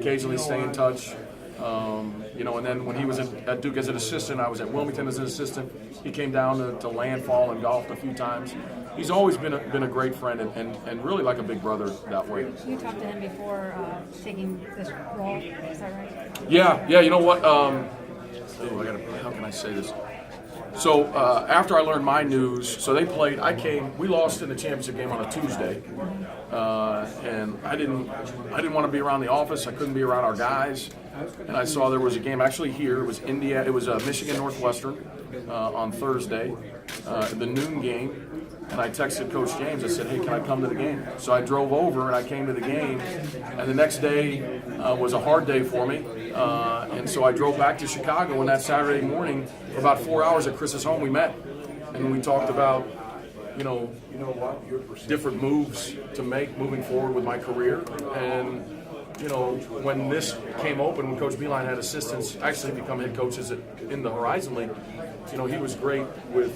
occasionally stay in touch. And then when he was at Duke as an assistant, I was at Wilmington as an assistant. He came down to landfall and golfed a few times. He's always been a great friend and really like a big brother that way. You talked to him before taking this role, is that right? Yeah. You know what? How can I say this? So after I learned my news, so they played. We lost in the championship game on a Tuesday, and I didn't want to be around the office. I couldn't be around our guys, and I saw there was a game actually here. It was Michigan Northwestern on Thursday, the noon game. And I texted Coach James. I said, "Hey, can I come to the game?" So I drove over and I came to the game. And the next day was a hard day for me. And so I drove back to Chicago. And that Saturday morning, for about 4 hours at Chris's home, we met. And we talked about, different moves to make moving forward with my career. And, when this came open, when Coach Beeline had assistants actually become head coaches in the Horizon League, he was great with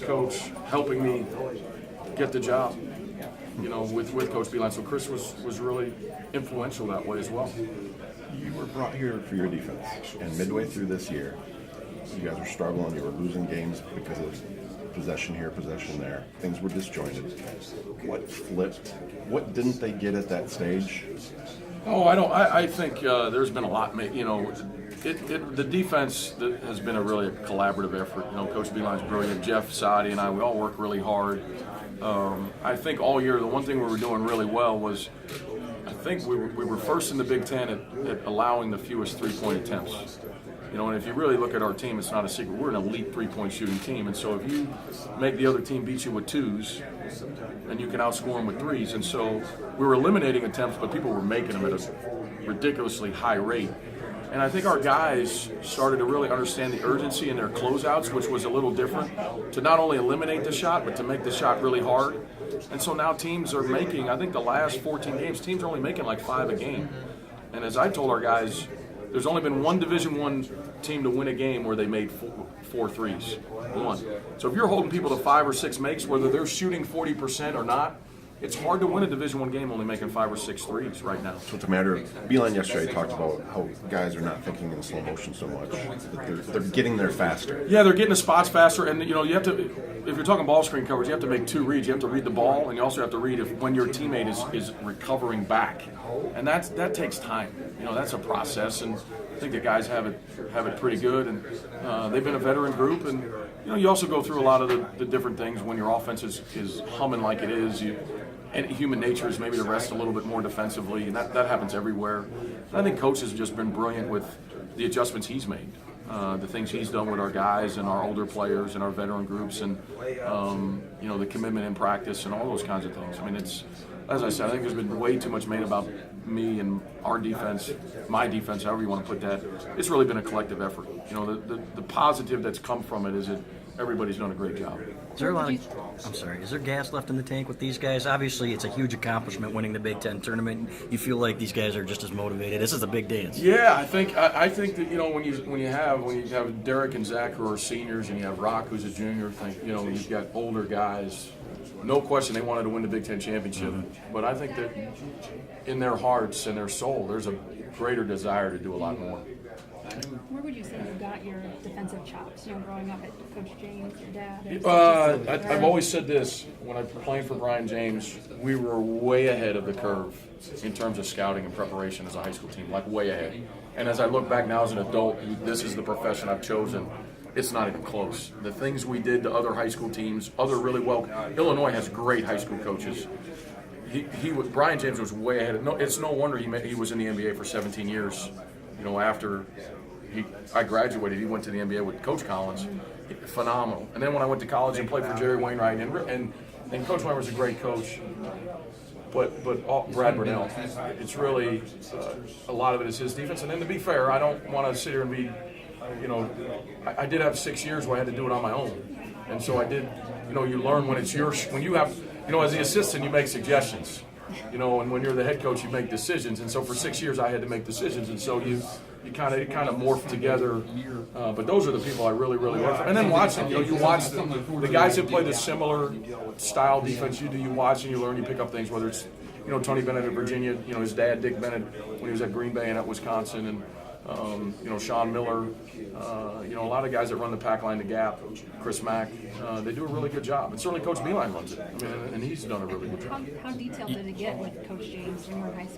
Coach helping me get the job, with Coach Beeline. So Chris was really influential that way as well. You were brought here for your defense, and midway through this year, you guys were struggling. You were losing games because of possession here, possession there. Things were disjointed. What flipped? What didn't they get at that stage? I think there's been a lot. The defense has been a really collaborative effort. Coach Beeline's brilliant. Jeff, Sadi, and we all work really hard. I think all year the one thing we were doing really well was, I think we were first in the Big Ten at allowing the fewest three-point attempts. And if you really look at our team, it's not a secret. We're an elite three-point shooting team, and so if you make the other team beat you with twos, then you can outscore them with threes. And so we were eliminating attempts, but people were making them at a ridiculously high rate. And I think our guys started to really understand the urgency in their closeouts, which was a little different, to not only eliminate the shot, but to make the shot really hard. And so now teams are making, I think the last 14 games, teams are only making like 5 a game. And as I told our guys, there's only been one Division I team to win a game where they made four threes. One. So if you're holding people to 5 or 6 makes, whether they're shooting 40% or not, it's hard to win a Division I game only making 5 or 6 threes right now. So it's a matter of, Beeline yesterday talked about how guys are not thinking in slow motion so much. That they're getting there faster. Yeah, they're getting the spots faster, and you have to, if you're talking ball screen coverage, you have to make 2 reads. You have to read the ball, and you also have to read when your teammate is recovering back. And that takes time. That's a process, and I think the guys have it pretty good, and they've been a veteran group, and you also go through a lot of the different things when your offense is humming like it is. And human nature is maybe to rest a little bit more defensively, and that happens everywhere. And I think Coach has just been brilliant with the adjustments he's made, the things he's done with our guys and our older players and our veteran groups, and the commitment in practice and all those kinds of things. I mean, it's, as I said, I think there's been way too much made about me and our defense, my defense, however you want to put that. It's really been a collective effort. The positive that's come from it is that everybody's done a great job. Is there gas left in the tank with these guys? Obviously, it's a huge accomplishment winning the Big Ten tournament. You feel like these guys are just as motivated. This is a big dance. Yeah, I think that when you have Derek and Zach who are seniors, and you have Rock who's a junior, you've got older guys. No question, they wanted to win the Big Ten championship. Mm-hmm. But I think that in their hearts and their soul, there's a greater desire to do a lot more. Where would you say you got your defensive chops? Growing up at Coach James, your dad. I've always said this: when I played for Brian James, we were way ahead of the curve in terms of scouting and preparation as a high school team, like way ahead. And as I look back now as an adult, this is the profession I've chosen. It's not even close. The things we did to other high school teams, Illinois has great high school coaches. Brian James was way ahead. It's no wonder he was in the NBA for 17 years. After I graduated, he went to the NBA with Coach Collins. Phenomenal. And then when I went to college and played for Jerry Wainwright, and Coach Wainwright was a great coach, but Brad Burnell, it's really a lot of it is his defense. And then to be fair, I don't want to sit here and be, I did have 6 years where I had to do it on my own, and so I did. You learn when you have, as the assistant, you make suggestions. And when you're the head coach, you make decisions. And so for 6 years, I had to make decisions. And so you kind of morph together. But those are the people I really, really work for. And then watch them. You watch the guys that play the similar style defense you do. You watch and you learn. You pick up things, whether it's you know, Tony Bennett at Virginia, you know, his dad, Dick Bennett, when he was at Green Bay and at Wisconsin, and, you know, Sean Miller, you know, a lot of guys that run the pack line, the gap, Chris Mack, they do a really good job. And certainly Coach Beeline runs it. I mean, and he's done a really good job. How detailed did it get with Coach James when you were in high school?